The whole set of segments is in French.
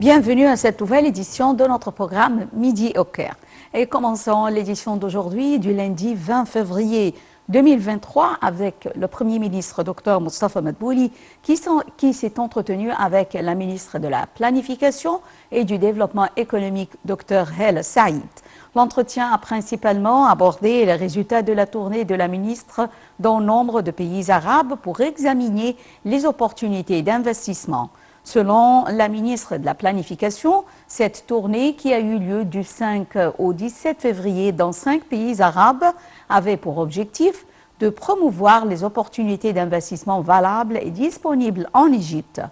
Bienvenue à cette nouvelle édition de notre programme Midi au Caire. Et commençons l'édition d'aujourd'hui du lundi 20 février 2023 avec le Premier ministre Dr Moustapha Madbouli qui s'est entretenu avec la ministre de la Planification et du Développement économique Dr Hel Saïd. L'entretien a principalement abordé les résultats de la tournée de la ministre dans nombre de pays arabes pour examiner les opportunités d'investissement. Selon la ministre de la Planification, cette tournée qui a eu lieu du 5 au 17 février dans 5 pays arabes avait pour objectif de promouvoir les opportunités d'investissement valables et disponibles en Égypte.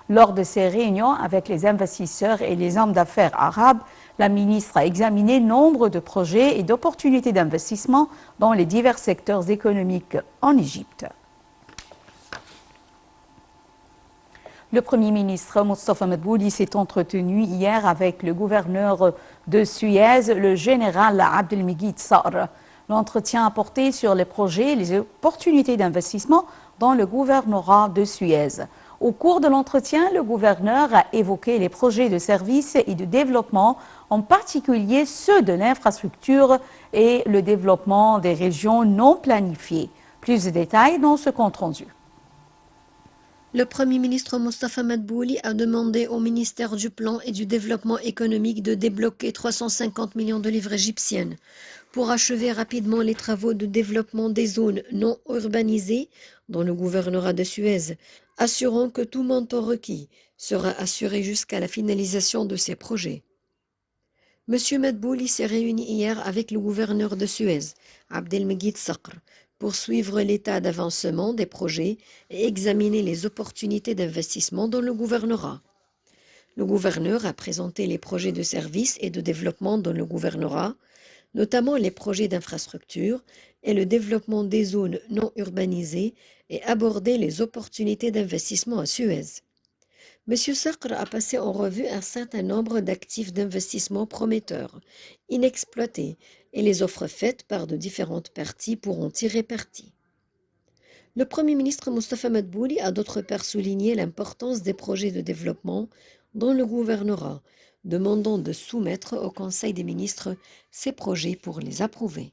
Lors de ces réunions avec les investisseurs et les hommes d'affaires arabes, la ministre a examiné nombre de projets et d'opportunités d'investissement dans les divers secteurs économiques en Égypte. Le Premier ministre Moustapha Madbouli s'est entretenu hier avec le gouverneur de Suez, le général Abdelmegid Sar. L'entretien a porté sur les projets et les opportunités d'investissement dans le gouvernorat de Suez. Au cours de l'entretien, le gouverneur a évoqué les projets de services et de développement, en particulier ceux de l'infrastructure et le développement des régions non planifiées. Plus de détails dans ce compte-rendu. Le Premier ministre Moustapha Madbouli a demandé au ministère du Plan et du Développement économique de débloquer 350 millions de livres égyptiennes pour achever rapidement les travaux de développement des zones non urbanisées dans le gouvernorat de Suez, assurant que tout montant requis sera assuré jusqu'à la finalisation de ces projets. M. Madbouli s'est réuni hier avec le gouverneur de Suez, Abdelmegid Sakr, pour suivre l'état d'avancement des projets et examiner les opportunités d'investissement dans le gouvernorat. Le gouverneur a présenté les projets de services et de développement dans le gouvernorat, notamment les projets d'infrastructure et le développement des zones non urbanisées et abordé les opportunités d'investissement à Suez. M. Sakr a passé en revue un certain nombre d'actifs d'investissement prometteurs, inexploités, et les offres faites par de différentes parties pour en tirer parti. Le Premier ministre Moustapha Madbouli a d'autre part souligné l'importance des projets de développement dans le gouvernorat, demandant de soumettre au Conseil des ministres ces projets pour les approuver.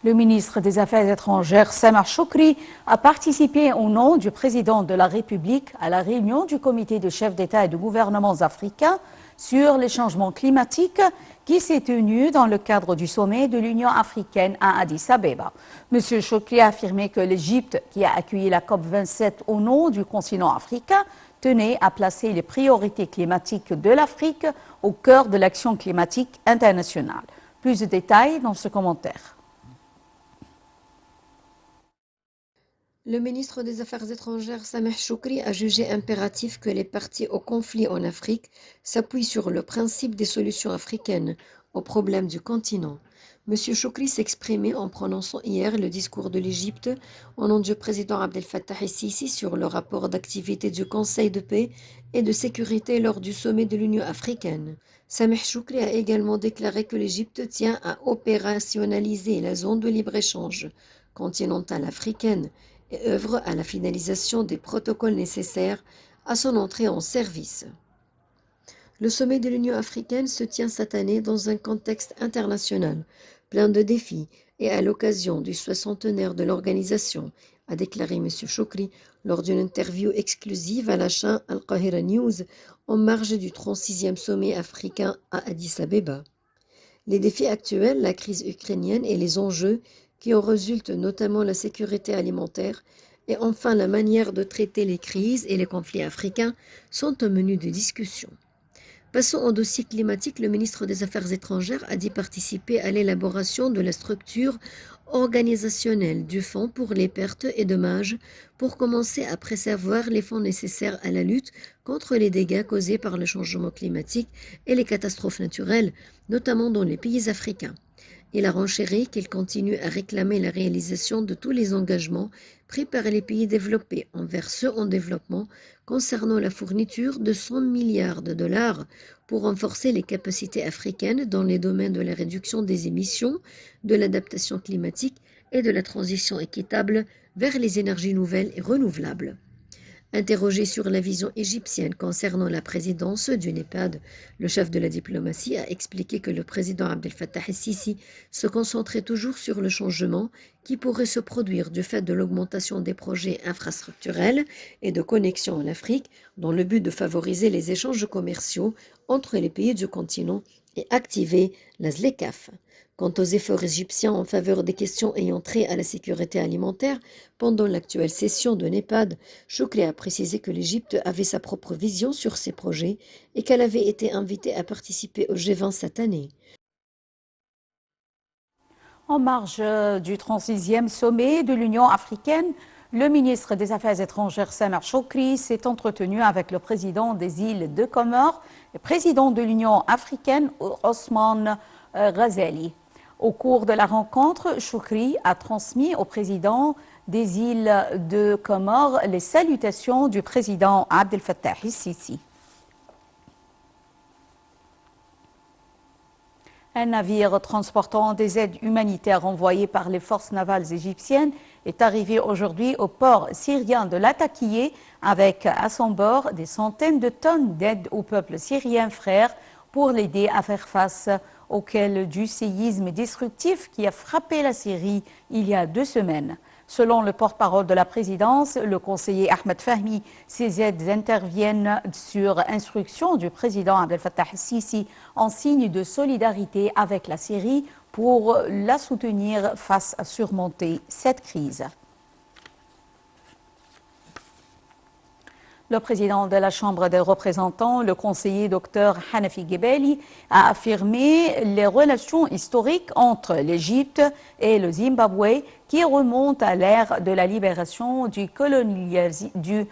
Le ministre des Affaires étrangères, Sameh Shoukry, a participé au nom du président de la République à la réunion du comité de chefs d'État et de gouvernements africains sur les changements climatiques qui s'est tenue dans le cadre du sommet de l'Union africaine à Addis Abeba. M. Shoukry a affirmé que l'Égypte, qui a accueilli la COP27 au nom du continent africain, tenait à placer les priorités climatiques de l'Afrique au cœur de l'action climatique internationale. Plus de détails dans ce commentaire. Le ministre des Affaires étrangères, Sameh Shoukry, a jugé impératif que les parties au conflit en Afrique s'appuient sur le principe des solutions africaines aux problèmes du continent. M. Shoukry s'exprimait en prononçant hier le discours de l'Égypte au nom du président Abdel Fattah el-Sisi sur le rapport d'activité du Conseil de paix et de sécurité lors du sommet de l'Union africaine. Sameh Shoukry a également déclaré que l'Égypte tient à opérationnaliser la zone de libre-échange continentale africaine et œuvre à la finalisation des protocoles nécessaires à son entrée en service. Le sommet de l'Union africaine se tient cette année dans un contexte international, plein de défis, et à l'occasion du 60e de l'organisation, a déclaré M. Shoukry lors d'une interview exclusive à la chaîne Al-Qahira News en marge du 36e sommet africain à Addis Abeba. Les défis actuels, la crise ukrainienne et les enjeux qui en résultent, notamment la sécurité alimentaire, et enfin la manière de traiter les crises et les conflits africains, sont au menu de discussion. Passons au dossier climatique. Le ministre des Affaires étrangères a dit participer à l'élaboration de la structure organisationnelle du Fonds pour les pertes et dommages pour commencer à préserver les fonds nécessaires à la lutte contre les dégâts causés par le changement climatique et les catastrophes naturelles, notamment dans les pays africains. Il a renchéri qu'il continue à réclamer la réalisation de tous les engagements pris par les pays développés envers ceux en développement concernant la fourniture de 100 milliards de dollars pour renforcer les capacités africaines dans les domaines de la réduction des émissions, de l'adaptation climatique et de la transition équitable vers les énergies nouvelles et renouvelables. Interrogé sur la vision égyptienne concernant la présidence du NEPAD, le chef de la diplomatie a expliqué que le président Abdel Fattah el-Sisi se concentrait toujours sur le changement qui pourrait se produire du fait de l'augmentation des projets infrastructurels et de connexion en Afrique, dans le but de favoriser les échanges commerciaux entre les pays du continent et activer la ZLECAf. Quant aux efforts égyptiens en faveur des questions ayant trait à la sécurité alimentaire, pendant l'actuelle session de NEPAD, Choukri a précisé que l'Égypte avait sa propre vision sur ces projets et qu'elle avait été invitée à participer au G20 cette année. En marge du 36e sommet de l'Union africaine, le ministre des Affaires étrangères Sameh Choukri s'est entretenu avec le président des îles de Comores, le président de l'Union africaine Ousmane Ghazali. Au cours de la rencontre, Choukri a transmis au président des îles de Comores les salutations du président Abdel Fattah el-Sisi. Un navire transportant des aides humanitaires envoyées par les forces navales égyptiennes est arrivé aujourd'hui au port syrien de Latakié avec à son bord des centaines de tonnes d'aide au peuple syrien frère pour l'aider à faire face auquel du séisme destructif qui a frappé la Syrie il y a 2 semaines. Selon le porte-parole de la présidence, le conseiller Ahmed Fahmi, ces aides interviennent sur instruction du président Abdel Fattah el-Sisi en signe de solidarité avec la Syrie pour la soutenir face à surmonter cette crise. Le président de la Chambre des représentants, le conseiller Dr Hanafi Gebeli, a affirmé les relations historiques entre l'Égypte et le Zimbabwe qui remontent à l'ère de la libération du colonialisme,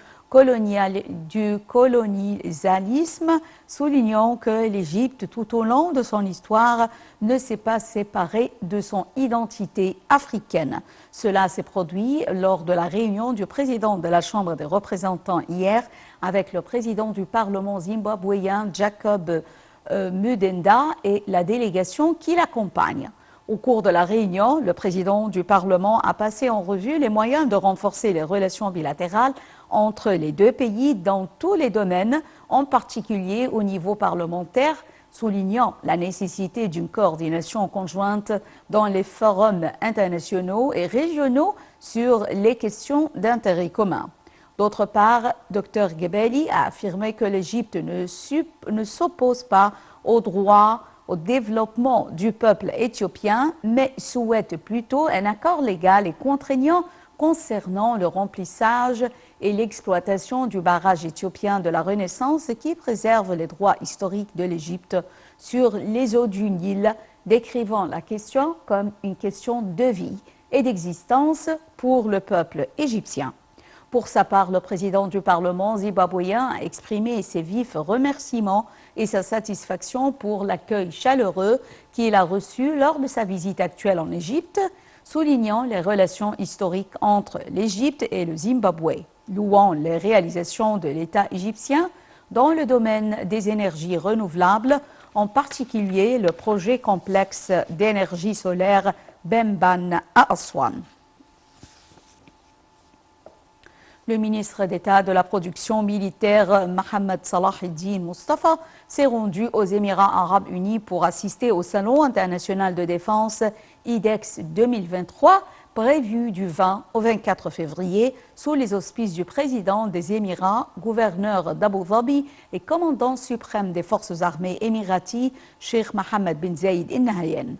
soulignant que l'Égypte, tout au long de son histoire, ne s'est pas séparée de son identité africaine. Cela s'est produit lors de la réunion du président de la Chambre des représentants hier avec le président du Parlement zimbabwéen Jacob Mudenda et la délégation qui l'accompagne. Au cours de la réunion, le président du Parlement a passé en revue les moyens de renforcer les relations bilatérales entre les deux pays dans tous les domaines, en particulier au niveau parlementaire, soulignant la nécessité d'une coordination conjointe dans les forums internationaux et régionaux sur les questions d'intérêt commun. D'autre part, Dr Gebeli a affirmé que l'Égypte ne s'oppose pas aux droits au développement du peuple éthiopien, mais souhaite plutôt un accord légal et contraignant concernant le remplissage et l'exploitation du barrage éthiopien de la Renaissance qui préserve les droits historiques de l'Égypte sur les eaux du Nil, décrivant la question comme une question de vie et d'existence pour le peuple égyptien. Pour sa part, le président du Parlement zimbabwéen a exprimé ses vifs remerciements et sa satisfaction pour l'accueil chaleureux qu'il a reçu lors de sa visite actuelle en Égypte, soulignant les relations historiques entre l'Égypte et le Zimbabwe, louant les réalisations de l'État égyptien dans le domaine des énergies renouvelables, en particulier le projet complexe d'énergie solaire Bemban à Aswan. Le ministre d'État de la production militaire Mohamed Salah el-Din Mustafa s'est rendu aux Émirats arabes unis pour assister au Salon international de défense IDEX 2023 prévu du 20 au 24 février sous les auspices du président des Émirats, gouverneur d'Abu Dhabi et commandant suprême des forces armées émiraties, Sheikh Mohammed bin Zayed Al Nahyan.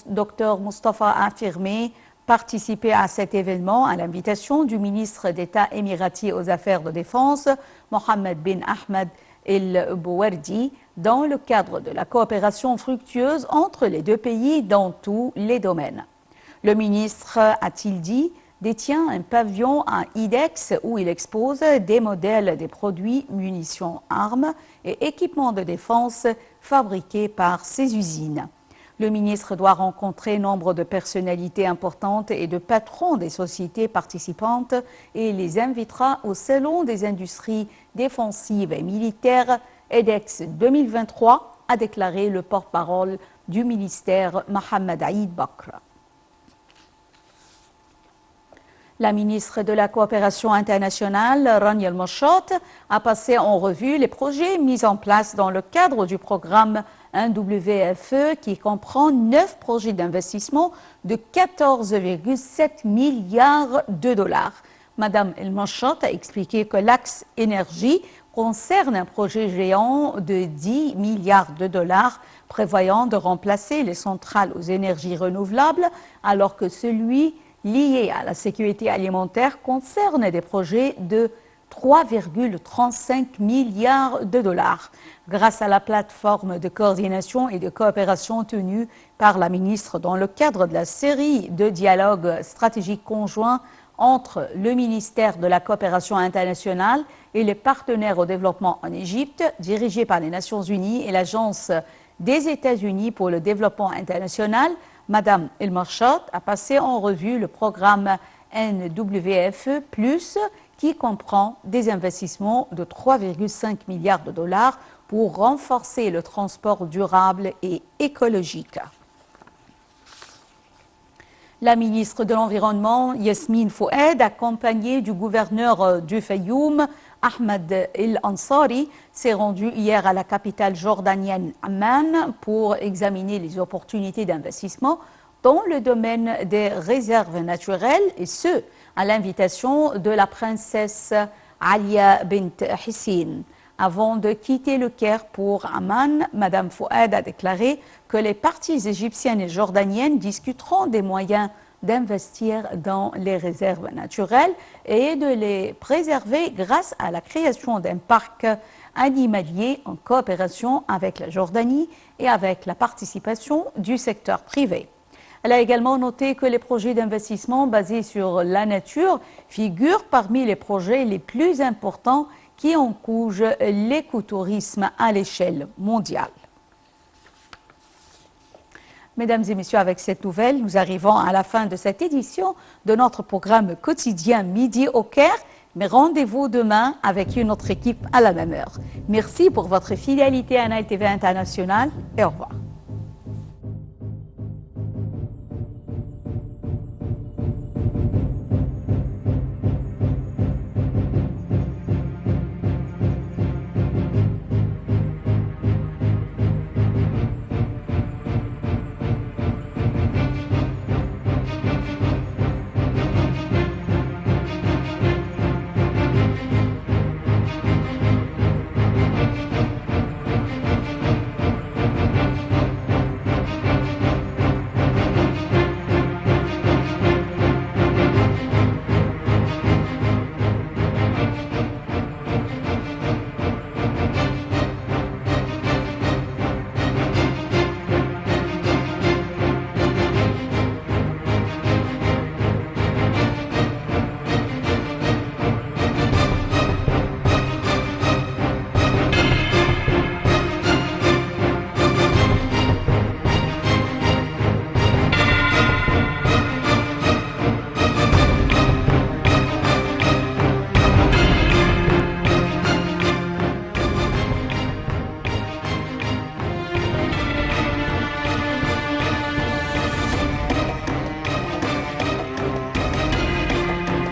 Dr Mustafa a affirmé participer à cet événement à l'invitation du ministre d'État émirati aux affaires de défense, Mohammed bin Ahmed El Bouwerdi, dans le cadre de la coopération fructueuse entre les deux pays dans tous les domaines. Le ministre, a-t-il dit, détient un pavillon à IDEX où il expose des modèles des produits, munitions, armes et équipements de défense fabriqués par ses usines. Le ministre doit rencontrer nombre de personnalités importantes et de patrons des sociétés participantes et les invitera au Salon des industries défensives et militaires IDEX 2023, a déclaré le porte-parole du ministère Mohamed Aïd Bakr. La ministre de la Coopération internationale, Rania El-Moshout, a passé en revue les projets mis en place dans le cadre du programme 1WFE qui comprend 9 projets d'investissement de 14,7 milliards de dollars. Madame El-Moshout a expliqué que l'axe énergie concerne un projet géant de 10 milliards de dollars prévoyant de remplacer les centrales aux énergies renouvelables alors que celui lié à la sécurité alimentaire concerne des projets de 3,35 milliards de dollars. Grâce à la plateforme de coordination et de coopération tenue par la ministre dans le cadre de la série de dialogues stratégiques conjoints entre le ministère de la Coopération internationale et les partenaires au développement en Égypte, dirigé par les Nations Unies et l'Agence des États-Unis pour le développement international, Madame El-Moshout a passé en revue le programme NWFE+, qui comprend des investissements de 3,5 milliards de dollars pour renforcer le transport durable et écologique. La ministre de l'Environnement, Yasmine Fouad, accompagnée du gouverneur du Fayoum, Ahmed El-Ansari, s'est rendue hier à la capitale jordanienne Amman pour examiner les opportunités d'investissement dans le domaine des réserves naturelles, et ce, à l'invitation de la princesse Alia bint Hissin. Avant de quitter le Caire pour Amman, Mme Fouad a déclaré que les parties égyptiennes et jordaniennes discuteront des moyens d'investir dans les réserves naturelles et de les préserver grâce à la création d'un parc animalier en coopération avec la Jordanie et avec la participation du secteur privé. Elle a également noté que les projets d'investissement basés sur la nature figurent parmi les projets les plus importants qui encouragent l'écotourisme à l'échelle mondiale. Mesdames et messieurs, avec cette nouvelle, nous arrivons à la fin de cette édition de notre programme quotidien Midi au Caire. Mais rendez-vous demain avec une autre équipe à la même heure. Merci pour votre fidélité à Nile TV International et au revoir.